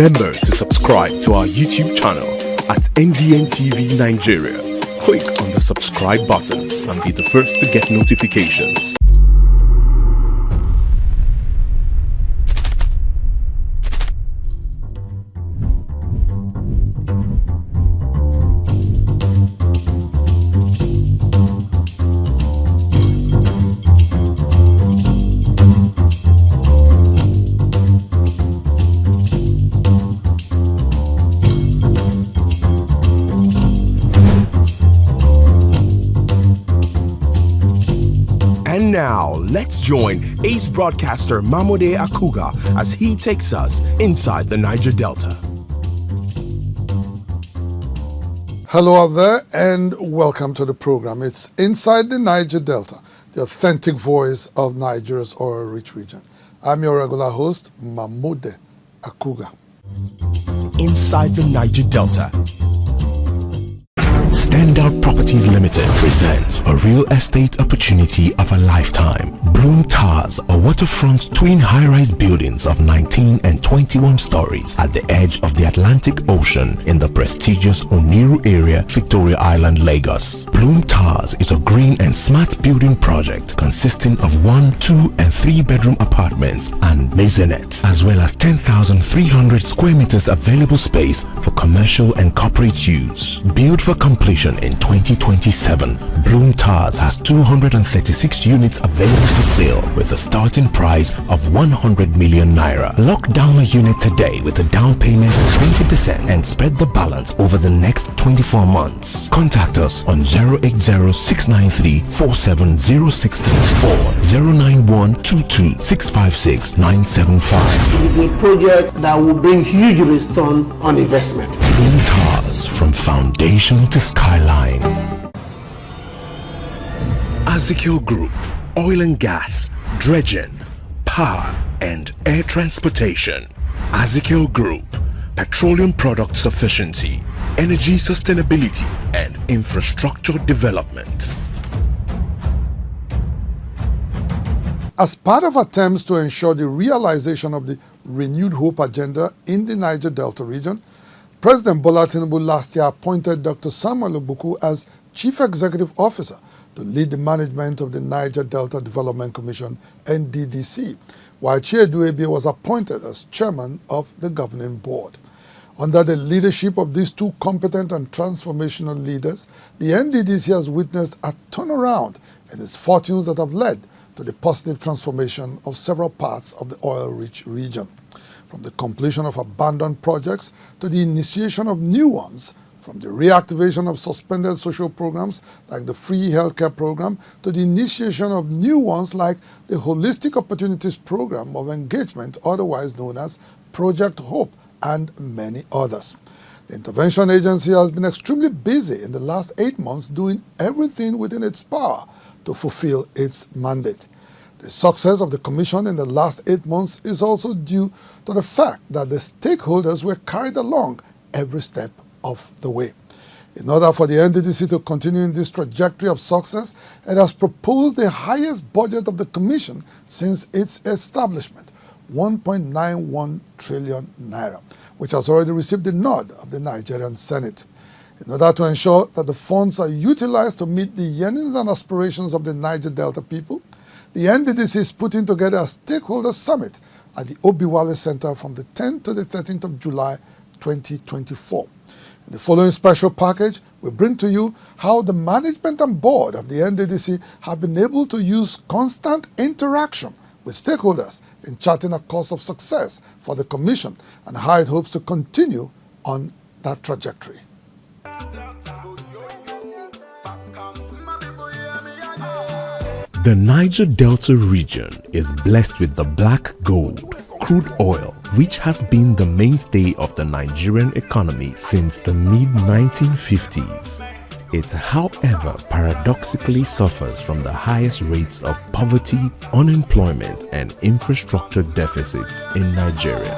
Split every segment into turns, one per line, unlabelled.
Remember to subscribe to our YouTube channel at NDN TV Nigeria. Click on the subscribe button and be the first to get notifications. And now, let's join ace broadcaster MAMODE AKUGHA as he takes us inside the Niger Delta.
Hello out there and welcome to the program. It's Inside the Niger Delta, the authentic voice of Nigeria's oil-rich region. I'm your regular host, MAMODE AKUGHA.
Inside the Niger Delta. Standout Properties Limited presents a real estate opportunity of a lifetime. Bloom Towers, a waterfront twin high-rise buildings of 19 and 21 stories at the edge of the Atlantic Ocean in the prestigious Oniru area, Victoria Island, Lagos. Bloom Towers is a green and smart building project consisting of 1, 2 and 3 bedroom apartments and maisonettes, as well as 10,300 square meters available space for commercial and corporate use. Built for completion in 2027, Bloom Towers has 236 units available for sale with a starting price of 100 million naira. Lock down a unit today with a down payment of 20% and spread the balance over the next 24 months. Contact us on 080-693-47063 or 091-22-656-975.
It is a project that will bring huge return on investment.
Bloom Towers, from foundation to skyline. Azikil Group, oil and gas, dredging, power and air transportation. Azikil Group, petroleum product sufficiency, energy sustainability and infrastructure development.
As part of attempts to ensure the realization of the renewed hope agenda in the Niger Delta region, President Bola Tinubu last year appointed Dr. Samuel Obuku as Chief Executive Officer to lead the management of the Niger Delta Development Commission, NDDC, while Chiedu Ebie was appointed as Chairman of the Governing Board. Under the leadership of these two competent and transformational leaders, the NDDC has witnessed a turnaround in its fortunes that have led to the positive transformation of several parts of the oil-rich region. From the completion of abandoned projects to the initiation of new ones, from the reactivation of suspended social programs like the free healthcare program to the initiation of new ones like the Holistic Opportunities Program of Engagement, otherwise known as Project Hope, and many others. The intervention agency has been extremely busy in the last 8 months doing everything within its power to fulfill its mandate. The success of the Commission in the last 8 months is also due to the fact that the stakeholders were carried along every step of the way. In order for the NDDC to continue in this trajectory of success, it has proposed the highest budget of the Commission since its establishment, 1.91 trillion naira, which has already received the nod of the Nigerian Senate. In order to ensure that the funds are utilized to meet the yearnings and aspirations of the Niger Delta people, the NDDC is putting together a stakeholder summit at the Obiwale Center from the 10th to the 13th of July 2024. In the following special package, we bring to you how the management and board of the NDDC have been able to use constant interaction with stakeholders in charting a course of success for the Commission and how it hopes to continue on that trajectory.
The Niger Delta region is blessed with the black gold, crude oil, which has been the mainstay of the Nigerian economy since the mid-1950s. It, however, paradoxically suffers from the highest rates of poverty, unemployment, and infrastructure deficits in Nigeria.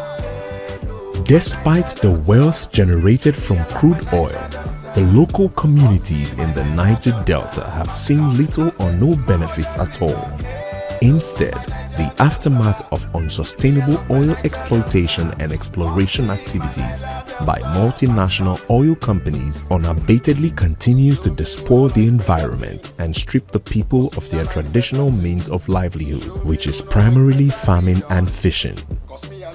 Despite the wealth generated from crude oil, the local communities in the Niger Delta have seen little or no benefits at all. Instead, the aftermath of unsustainable oil exploitation and exploration activities by multinational oil companies unabatedly continues to despoil the environment and strip the people of their traditional means of livelihood, which is primarily farming and fishing.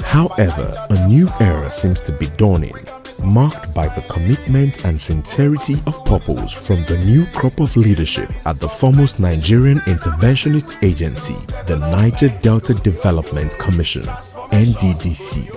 However, a new era seems to be dawning, marked by the commitment and sincerity of purpose from the new crop of leadership at the foremost Nigerian interventionist agency, the Niger Delta Development Commission, NDDC.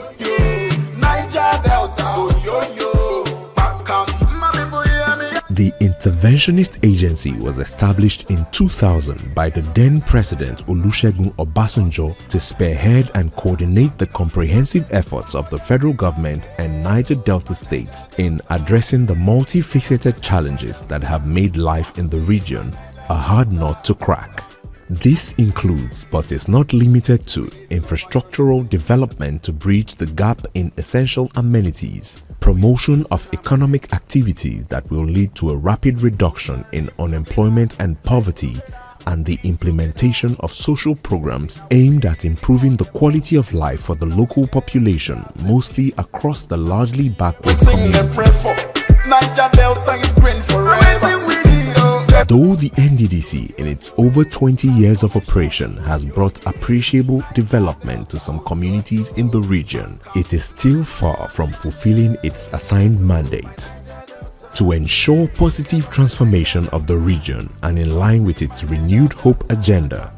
The interventionist agency was established in 2000 by the then President Olusegun Obasanjo to spearhead and coordinate the comprehensive efforts of the federal government and Niger Delta states in addressing the multifaceted challenges that have made life in the region a hard nut to crack. This includes, but is not limited to, infrastructural development to bridge the gap in essential amenities, promotion of economic activities that will lead to a rapid reduction in unemployment and poverty, and the implementation of social programs aimed at improving the quality of life for the local population, mostly across the largely backward communities. Though the NDDC, in its over 20 years of operation, has brought appreciable development to some communities in the region, it is still far from fulfilling its assigned mandate. To ensure positive transformation of the region and in line with its renewed hope agenda,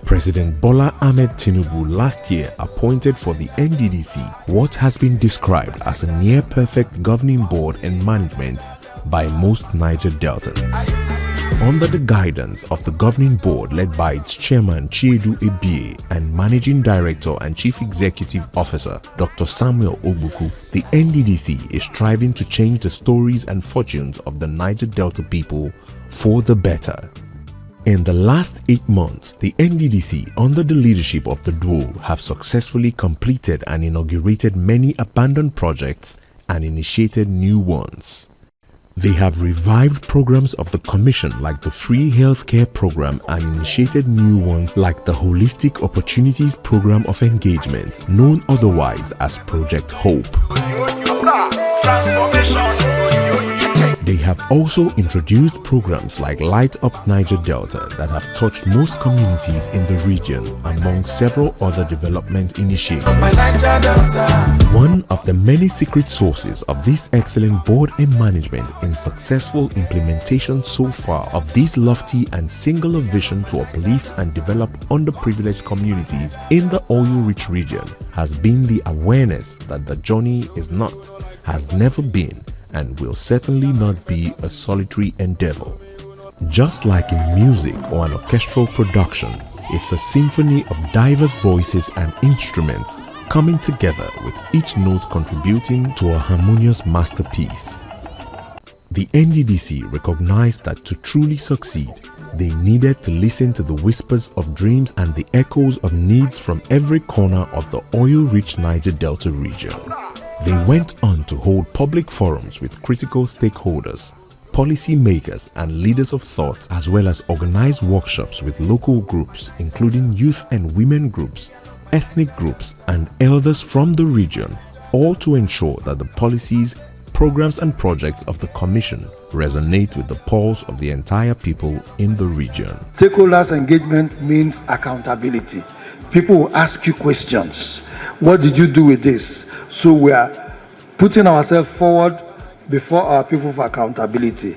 President Bola Ahmed Tinubu last year appointed for the NDDC what has been described as a near-perfect governing board and management by most Niger Deltans. Under the guidance of the governing board led by its chairman Chiedu Ebie and managing director and chief executive officer Dr. Samuel Ogbuku, the NDDC is striving to change the stories and fortunes of the Niger Delta people for the better. In the last 8 months, the NDDC, under the leadership of the duo, have successfully completed and inaugurated many abandoned projects and initiated new ones. They have revived programs of the Commission like the Free Healthcare Program and initiated new ones like the Holistic Opportunities Program of Engagement, known otherwise as Project Hope. They have also introduced programs like Light Up Niger Delta that have touched most communities in the region, among several other development initiatives. One of the many secret sources of this excellent board and management in successful implementation so far of this lofty and singular vision to uplift and develop underprivileged communities in the oil-rich region has been the awareness that the journey is not, has never been, and will certainly not be a solitary endeavor. Just like in music or an orchestral production, it's a symphony of diverse voices and instruments coming together with each note contributing to a harmonious masterpiece. The NDDC recognized that to truly succeed, they needed to listen to the whispers of dreams and the echoes of needs from every corner of the oil-rich Niger Delta region. They went on to hold public forums with critical stakeholders, policy makers and leaders of thought, as well as organize workshops with local groups including youth and women groups, ethnic groups and elders from the region, all to ensure that the policies, programs and projects of the Commission resonate with the pulse of the entire people in the region.
Stakeholders engagement means accountability. People will ask you questions. What did you do with this? So we are putting ourselves forward before our people for accountability.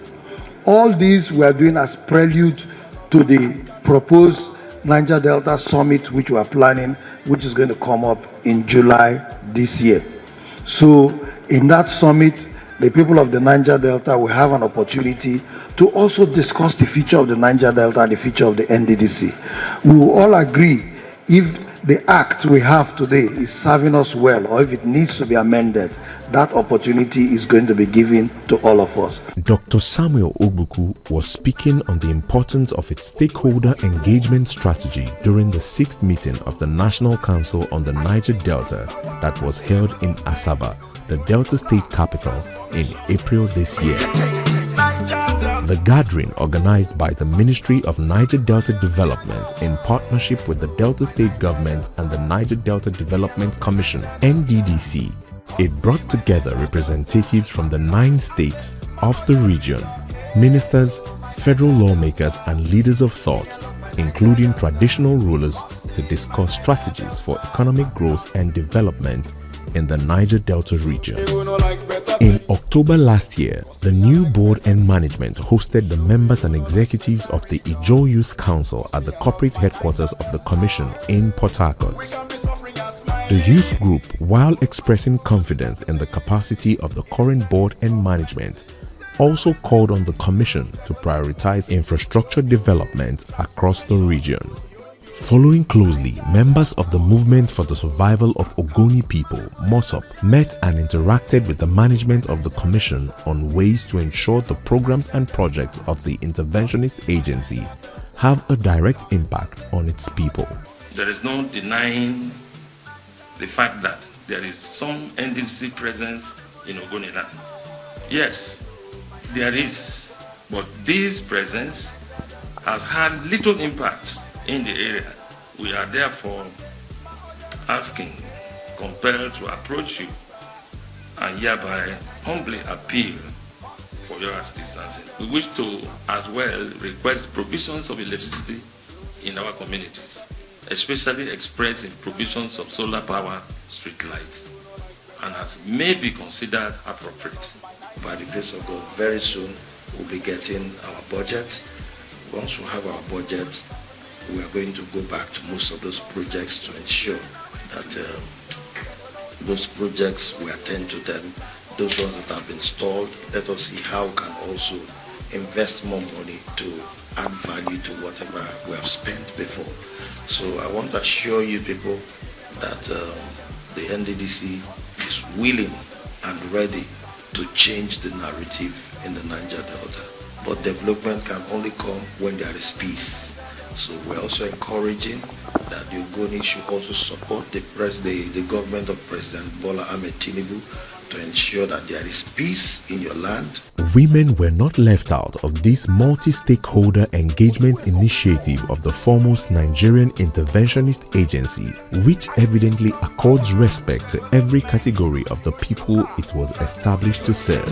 All these we are doing as prelude to the proposed Niger Delta Summit, which we are planning, which is going to come up in July this year. So in that summit, the people of the Niger Delta will have an opportunity to also discuss the future of the Niger Delta and the future of the NDDC. We will all agree if the act we have today is serving us well, or if it needs to be amended, that opportunity is going to be given to all of us.
Dr. Samuel Ogbuku was speaking on the importance of its stakeholder engagement strategy during the 6th meeting of the National Council on the Niger Delta that was held in Asaba, the Delta State capital, in April this year. The gathering, organized by the Ministry of Niger Delta Development in partnership with the Delta State Government and the Niger Delta Development Commission (NDDC), it brought together representatives from the 9 states of the region, ministers, federal lawmakers and leaders of thought, including traditional rulers, to discuss strategies for economic growth and development in the Niger Delta region. In October last year, the new board and management hosted the members and executives of the Ijaw Youth Council at the corporate headquarters of the Commission in Port Harcourt. The youth group, while expressing confidence in the capacity of the current board and management, also called on the Commission to prioritize infrastructure development across the region. Following closely, members of the Movement for the Survival of Ogoni People, MOSOP, met and interacted with the management of the Commission on ways to ensure the programs and projects of the interventionist agency have a direct impact on its people.
There is no denying the fact that there is some NDC presence in Ogoniland. Yes, there is, but this presence has had little impact in the area. We are therefore compelled to approach you and hereby humbly appeal for your assistance. We wish to as well request provisions of electricity in our communities, especially expressed in provisions of solar power street lights, and as may be considered appropriate.
By the grace of God, very soon we'll be getting our budget. Once we have our budget, we are going to go back to most of those projects to ensure that those projects, we attend to them. Those ones that have been stalled, let us see how we can also invest more money to add value to whatever we have spent before. So I want to assure you people that the NDDC is willing and ready to change the narrative in the Niger Delta. But development can only come when there is peace. So we're also encouraging that the Ogoni should also support the government of President Bola Ahmed Tinubu to ensure that there is peace in your land.
Women were not left out of this multi-stakeholder engagement initiative of the foremost Nigerian interventionist agency, which evidently accords respect to every category of the people it was established to serve.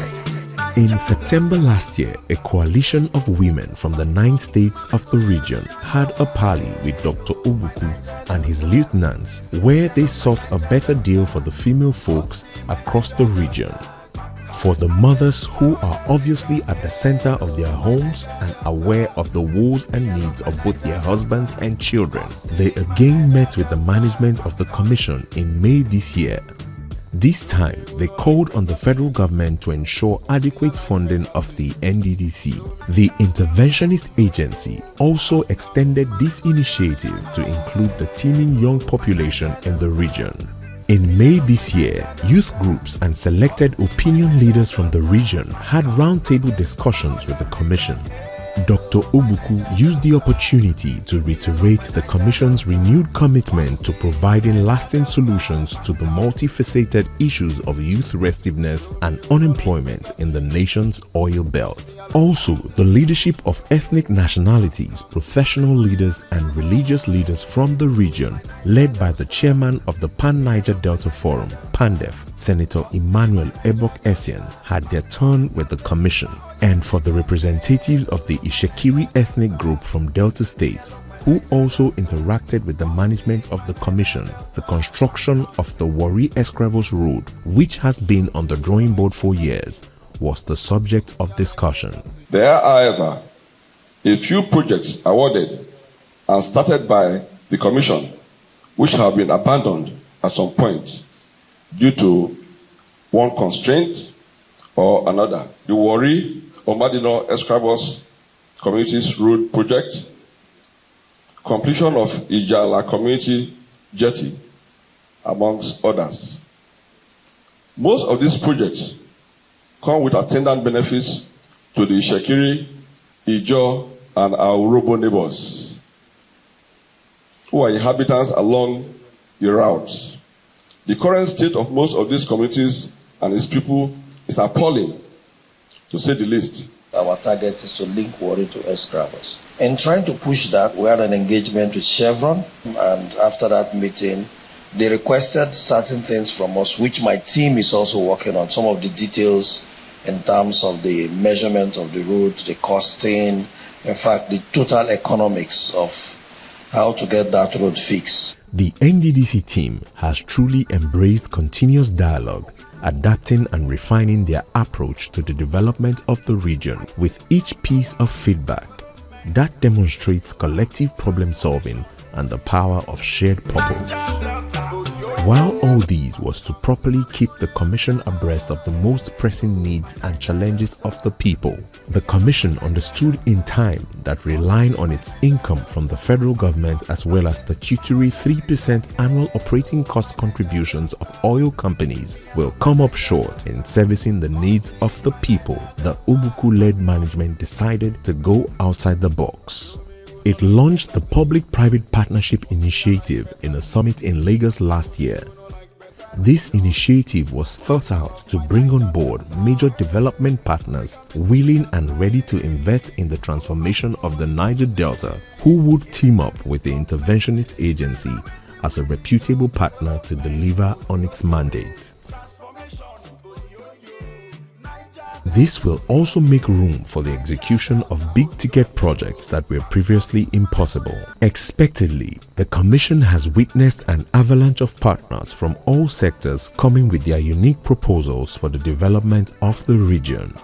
In September last year, a coalition of women from the 9 states of the region had a parley with Dr. Obuku and his lieutenants, where they sought a better deal for the female folks across the region. For the mothers who are obviously at the center of their homes and aware of the woes and needs of both their husbands and children, they again met with the management of the Commission in May this year. This time, they called on the federal government to ensure adequate funding of the NDDC. The interventionist agency also extended this initiative to include the teeming young population in the region. In May this year, youth groups and selected opinion leaders from the region had roundtable discussions with the Commission. Dr. Obuku used the opportunity to reiterate the Commission's renewed commitment to providing lasting solutions to the multifaceted issues of youth restiveness and unemployment in the nation's oil belt. Also, the leadership of ethnic nationalities, professional leaders and religious leaders from the region, led by the chairman of the Pan-Niger Delta Forum, PANDEF, Senator Emmanuel Ebok Essien, had their turn with the Commission. And for the representatives of the Ishekiri ethnic group from Delta State, who also interacted with the management of the Commission, the construction of the Warri-Escravos Road, which has been on the drawing board for years, was the subject of discussion.
There are, however, a few projects awarded and started by the Commission which have been abandoned at some point due to one constraint or another. The Warri-Escravos Communities Road Project, completion of Ijala Community Jetty, amongst others. Most of these projects come with attendant benefits to the Ishekiri, Ijaw, and our Urobo neighbors, who are inhabitants along the routes. The current state of most of these communities and its people is appalling, to say the least.
Our target is to link Warri to ex-grabbers. In trying to push that, we had an engagement with Chevron, and after that meeting, they requested certain things from us, which my team is also working on, some of the details in terms of the measurement of the route, the costing, in fact, the total economics of how to get that road fixed.
The NDDC team has truly embraced continuous dialogue, adapting and refining their approach to the development of the region with each piece of feedback that demonstrates collective problem solving and the power of shared purpose. While all these was to properly keep the Commission abreast of the most pressing needs and challenges of the people, the Commission understood in time that relying on its income from the federal government as well as statutory 3% annual operating cost contributions of oil companies will come up short in servicing the needs of the people. The Ubuku-led management decided to go outside the box. It launched the Public-Private Partnership Initiative in a summit in Lagos last year. This initiative was thought out to bring on board major development partners willing and ready to invest in the transformation of the Niger Delta, who would team up with the interventionist agency as a reputable partner to deliver on its mandate. This will also make room for the execution of big-ticket projects that were previously impossible. Expectedly, the Commission has witnessed an avalanche of partners from all sectors coming with their unique proposals for the development of the region.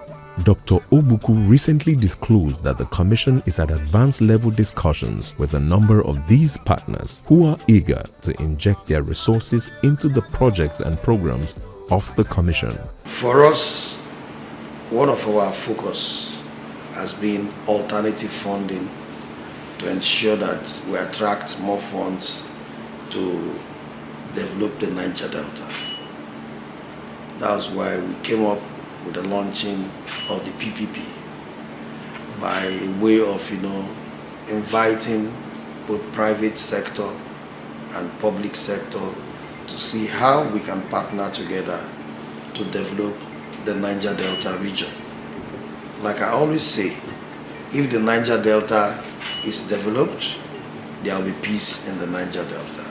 Dr. Obuku recently disclosed that the Commission is at advanced level discussions with a number of these partners who are eager to inject their resources into the projects and programs of the Commission.
For us, one of our focus has been alternative funding to ensure that we attract more funds to develop the Niger Delta. That's why we came up with the launching of the PPP by way of, inviting both private sector and public sector to see how we can partner together to develop the Niger Delta region. Like I always say, if the Niger Delta is developed, there will be peace in the Niger Delta.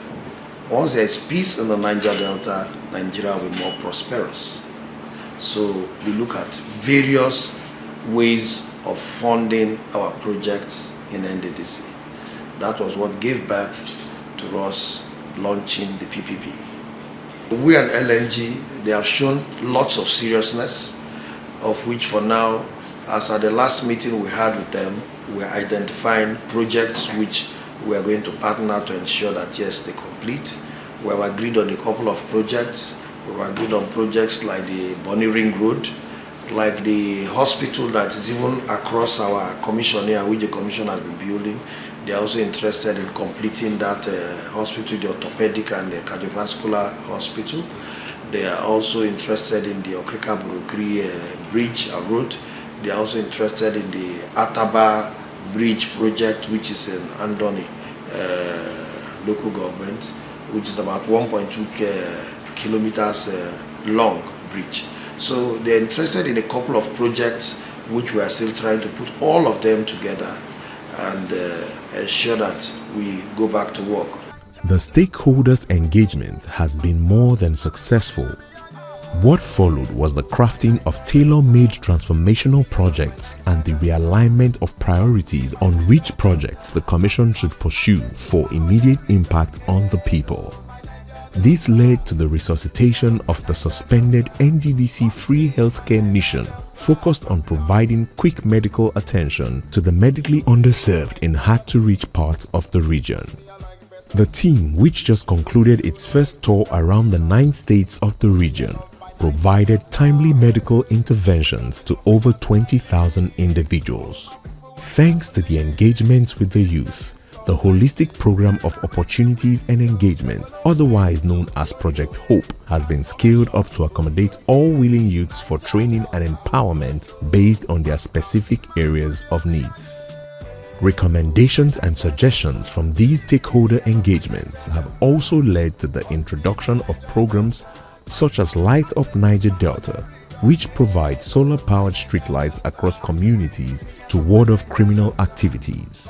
Once there is peace in the Niger Delta, Nigeria will be more prosperous. So we look at various ways of funding our projects in NDDC. That was what gave birth to us launching the PPP. We and LNG, they have shown lots of seriousness, of which for now, as at the last meeting we had with them, we are identifying projects which we are going to partner to ensure that yes, they complete. We have agreed on a couple of projects. We have agreed on projects like the Bonny Ring Road, like the hospital that is even across our commission here, which the commission has been building. They are also interested in completing that hospital, the orthopedic and the cardiovascular hospital. They are also interested in the Okrika-Burukri bridge and road. They are also interested in the Ataba bridge project, which is in Andoni local government, which is about 1.2 kilometers long bridge. So they're interested in a couple of projects which we are still trying to put all of them together and ensure that we go back to work.
The stakeholders' engagement has been more than successful. What followed was the crafting of tailor-made transformational projects and the realignment of priorities on which projects the Commission should pursue for immediate impact on the people. This led to the resuscitation of the suspended NDDC free healthcare mission focused on providing quick medical attention to the medically underserved in hard-to-reach parts of the region. The team, which just concluded its first tour around the 9 states of the region, provided timely medical interventions to over 20,000 individuals. Thanks to the engagements with the youth, the Holistic Program of Opportunities and Engagement, otherwise known as Project Hope, has been scaled up to accommodate all willing youths for training and empowerment based on their specific areas of needs. Recommendations and suggestions from these stakeholder engagements have also led to the introduction of programs such as Light Up Niger Delta, which provides solar-powered streetlights across communities to ward off criminal activities.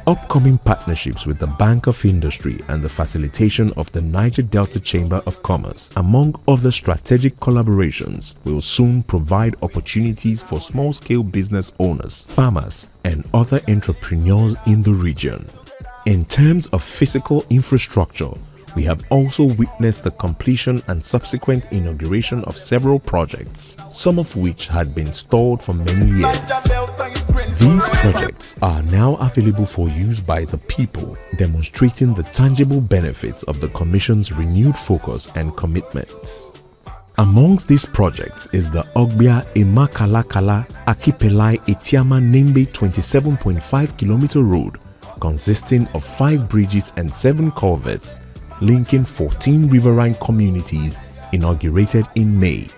Upcoming partnerships with the Bank of Industry and the facilitation of the Niger Delta Chamber of Commerce, among other strategic collaborations, will soon provide opportunities for small-scale business owners, farmers, and other entrepreneurs in the region. In terms of physical infrastructure, we have also witnessed the completion and subsequent inauguration of several projects, some of which had been stalled for many years. These projects are now available for use by the people, demonstrating the tangible benefits of the Commission's renewed focus and commitments. Amongst these projects is the Ogbia Emakalakala Akipelai Etiama Nembe 27.5 km road, consisting of 5 bridges and 7 culverts, linking 14 riverine communities, inaugurated in May.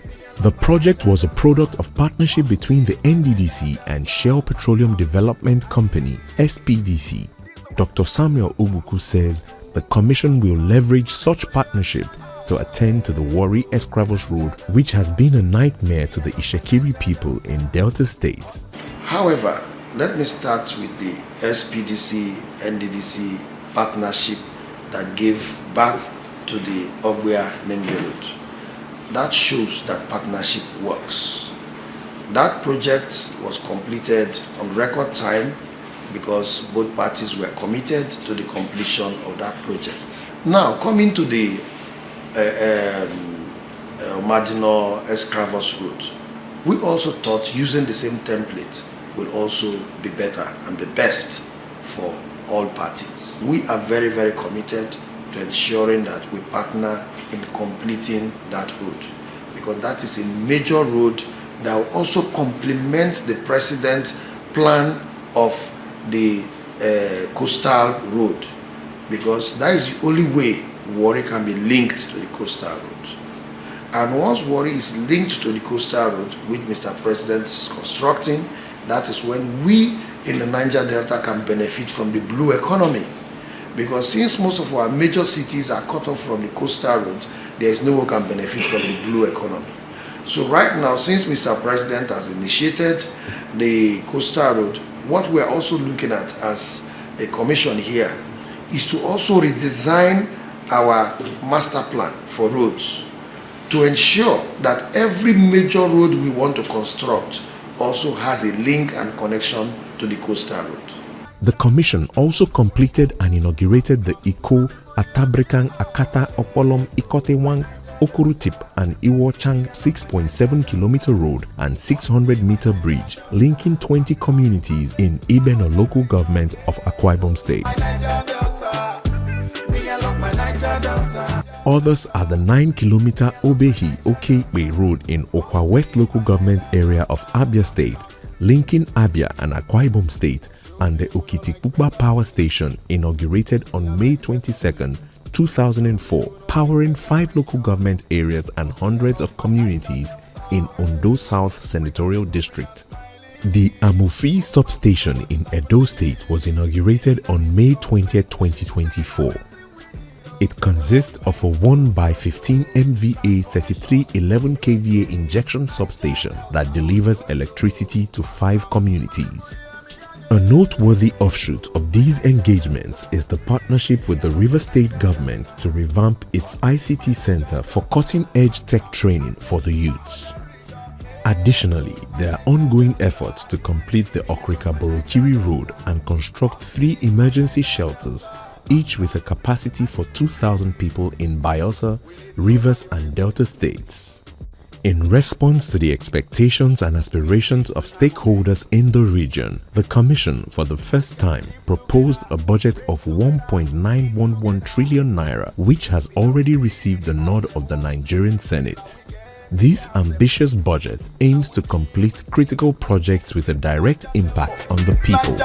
The project was a product of partnership between the NDDC and Shell Petroleum Development Company (SPDC). Dr. Samuel Ubuku says the Commission will leverage such partnership to attend to the Warri Escravos Road, which has been a nightmare to the Ishekiri people in Delta State.
However, let me start with the SPDC NDDC partnership that gave birth to the Ogbia Nembe Road. That shows that partnership works. That project was completed on record time because both parties were committed to the completion of that project. Now, coming to the Marginal Escravos Road, we also thought using the same template will also be better and the best for all parties. We are very, very committed to ensuring that we partner in completing that road, because that is a major road that will also complement the President's plan of the coastal road, because that is the only way Warri can be linked to the coastal road. And once Warri is linked to the coastal road, which Mr. President is constructing, that is when we in the Niger Delta can benefit from the blue economy. Because since most of our major cities are cut off from the coastal road, there is no one who can benefit from the blue economy. So right now, since Mr. President has initiated the coastal road, what we are also looking at as a commission here is to also redesign our master plan for roads to ensure that every major road we want to construct also has a link and connection to the coastal road.
The Commission also completed and inaugurated the Iko, Atabrikan, Akata, Opolom, Ikotewang, Okurutip and Iwochang 6.7 km road and 600 meter bridge linking 20 communities in Ibeno local government of Akwa Ibom State. Others are the 9 km Obehi Okekpe road in Okwa West local government area of Abia State, linking Abia and Akwa Ibom State, and the Okitikpupa Power Station, inaugurated on May 22, 2004, powering 5 local government areas and hundreds of communities in Ondo South Senatorial District. The Amufi substation in Edo State was inaugurated on May 20, 2024. It consists of a 1x15 MVA 3311 kVA injection substation that delivers electricity to 5 communities. A noteworthy offshoot of these engagements is the partnership with the River State government to revamp its ICT center for cutting-edge tech training for the youths. Additionally, there are ongoing efforts to complete the Okrika-Borokiri Road and construct 3 emergency shelters, each with a capacity for 2,000 people in Bayelsa, Rivers and Delta states. In response to the expectations and aspirations of stakeholders in the region, the Commission for the first time proposed a budget of 1.911 trillion naira, which has already received the nod of the Nigerian Senate. This ambitious budget aims to complete critical projects with a direct impact on the people,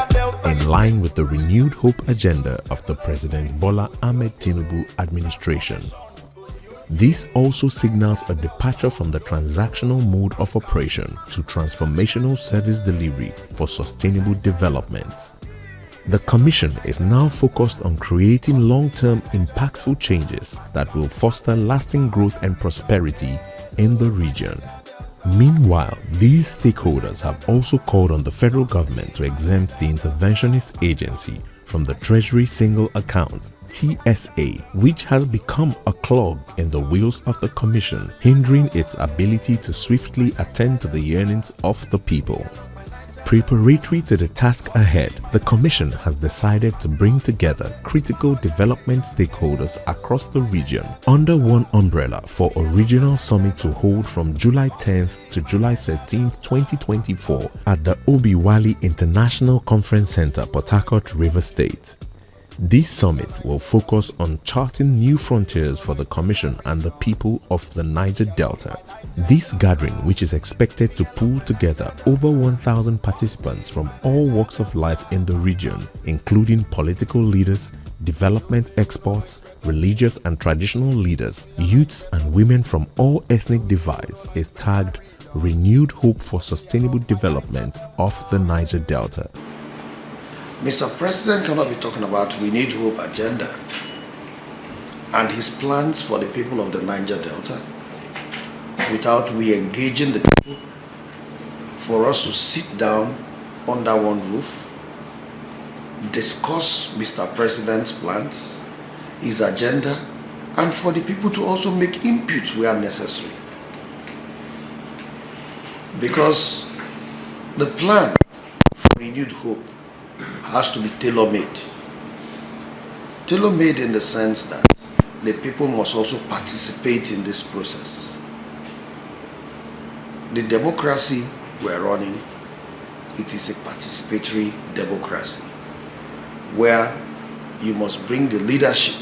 in line with the renewed hope agenda of the President Bola Ahmed Tinubu administration. This also signals a departure from the transactional mode of operation to transformational service delivery for sustainable development. The Commission is now focused on creating long-term impactful changes that will foster lasting growth and prosperity in the region. Meanwhile, these stakeholders have also called on the federal government to exempt the interventionist agency from the Treasury Single Account TSA, which has become a clog in the wheels of the Commission, hindering its ability to swiftly attend to the yearnings of the people. Preparatory to the task ahead, the Commission has decided to bring together critical development stakeholders across the region under one umbrella for a regional summit to hold from July 10th to July 13th, 2024 at the Obiwali International Conference Center, Port Harcourt, Rivers State. This summit will focus on charting new frontiers for the Commission and the people of the Niger Delta. This gathering, which is expected to pull together over 1,000 participants from all walks of life in the region, including political leaders, development experts, religious and traditional leaders, youths and women from all ethnic divides, is tagged Renewed Hope for Sustainable Development of the Niger Delta.
Mr. President cannot be talking about renewed hope agenda and his plans for the people of the Niger Delta without we engaging the people for us to sit down under one roof, discuss Mr. President's plans, his agenda, and for the people to also make inputs where necessary. Because the plan for renewed hope has to be tailor-made. Tailor-made in the sense that the people must also participate in this process. The democracy we're running, it is a participatory democracy where you must bring the leadership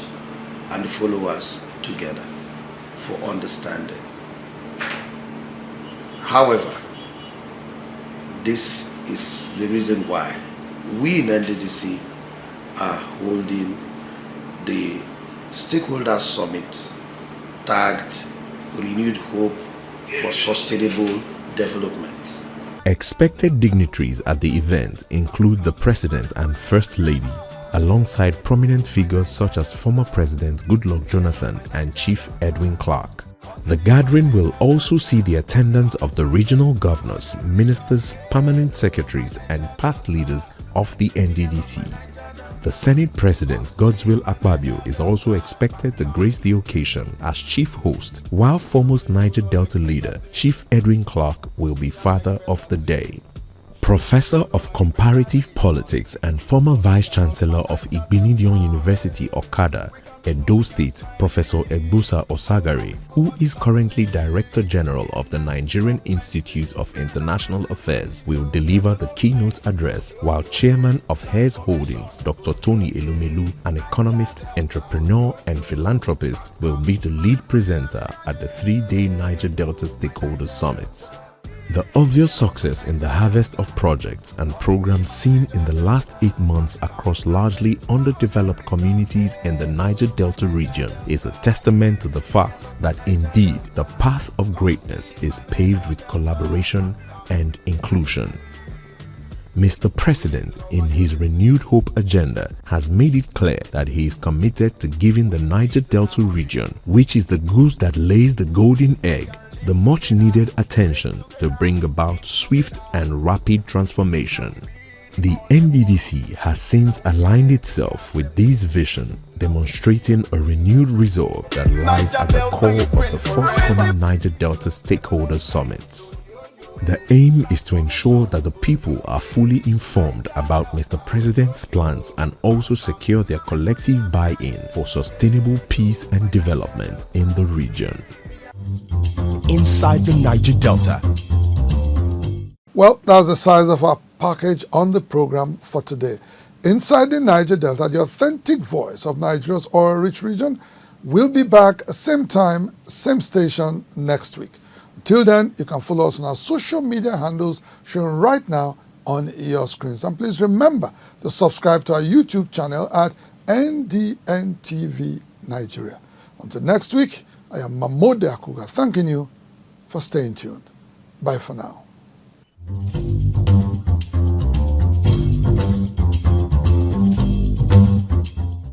and the followers together for understanding. However, this is the reason why we in NDDC are holding the Stakeholders Summit tagged Renewed Hope for Sustainable Development.
Expected dignitaries at the event include the President and First Lady, alongside prominent figures such as former President Goodluck Jonathan and Chief Edwin Clark. The gathering will also see the attendance of the regional governors, ministers, permanent secretaries, and past leaders of the NDDC. The Senate President Godswill Akpabio is also expected to grace the occasion as chief host, while foremost Niger Delta leader Chief Edwin Clark will be father of the day. Professor of Comparative Politics and former Vice Chancellor of Igbinidion University, Okada, Edo State, Professor Egbusa Osagari, who is currently Director General of the Nigerian Institute of International Affairs, will deliver the keynote address, while Chairman of Hares Holdings, Dr. Tony Elumelu, an economist, entrepreneur, and philanthropist, will be the lead presenter at the three-day Niger Delta Stakeholders Summit. The obvious success in the harvest of projects and programs seen in the last 8 months across largely underdeveloped communities in the Niger Delta region is a testament to the fact that indeed the path of greatness is paved with collaboration and inclusion. Mr. President, in his Renewed Hope agenda, has made it clear that he is committed to giving the Niger Delta region, which is the goose that lays the golden egg, the much needed attention to bring about swift and rapid transformation. The NDDC has since aligned itself with this vision, demonstrating a renewed resolve that lies at the core of the forthcoming Niger Delta Stakeholders Summits. The aim is to ensure that the people are fully informed about Mr. President's plans and also secure their collective buy-in for sustainable peace and development in the region.
Inside the Niger Delta.
Well, that's the size of our package on the program for today. Inside the Niger Delta, the authentic voice of Nigeria's oil-rich region, will be back same time, same station next week. Until then, you can follow us on our social media handles shown right now on your screens. And please remember to subscribe to our YouTube channel at NDNTV Nigeria. Until next week, I am MAMODE AKUGHA thanking you for staying tuned. Bye for now.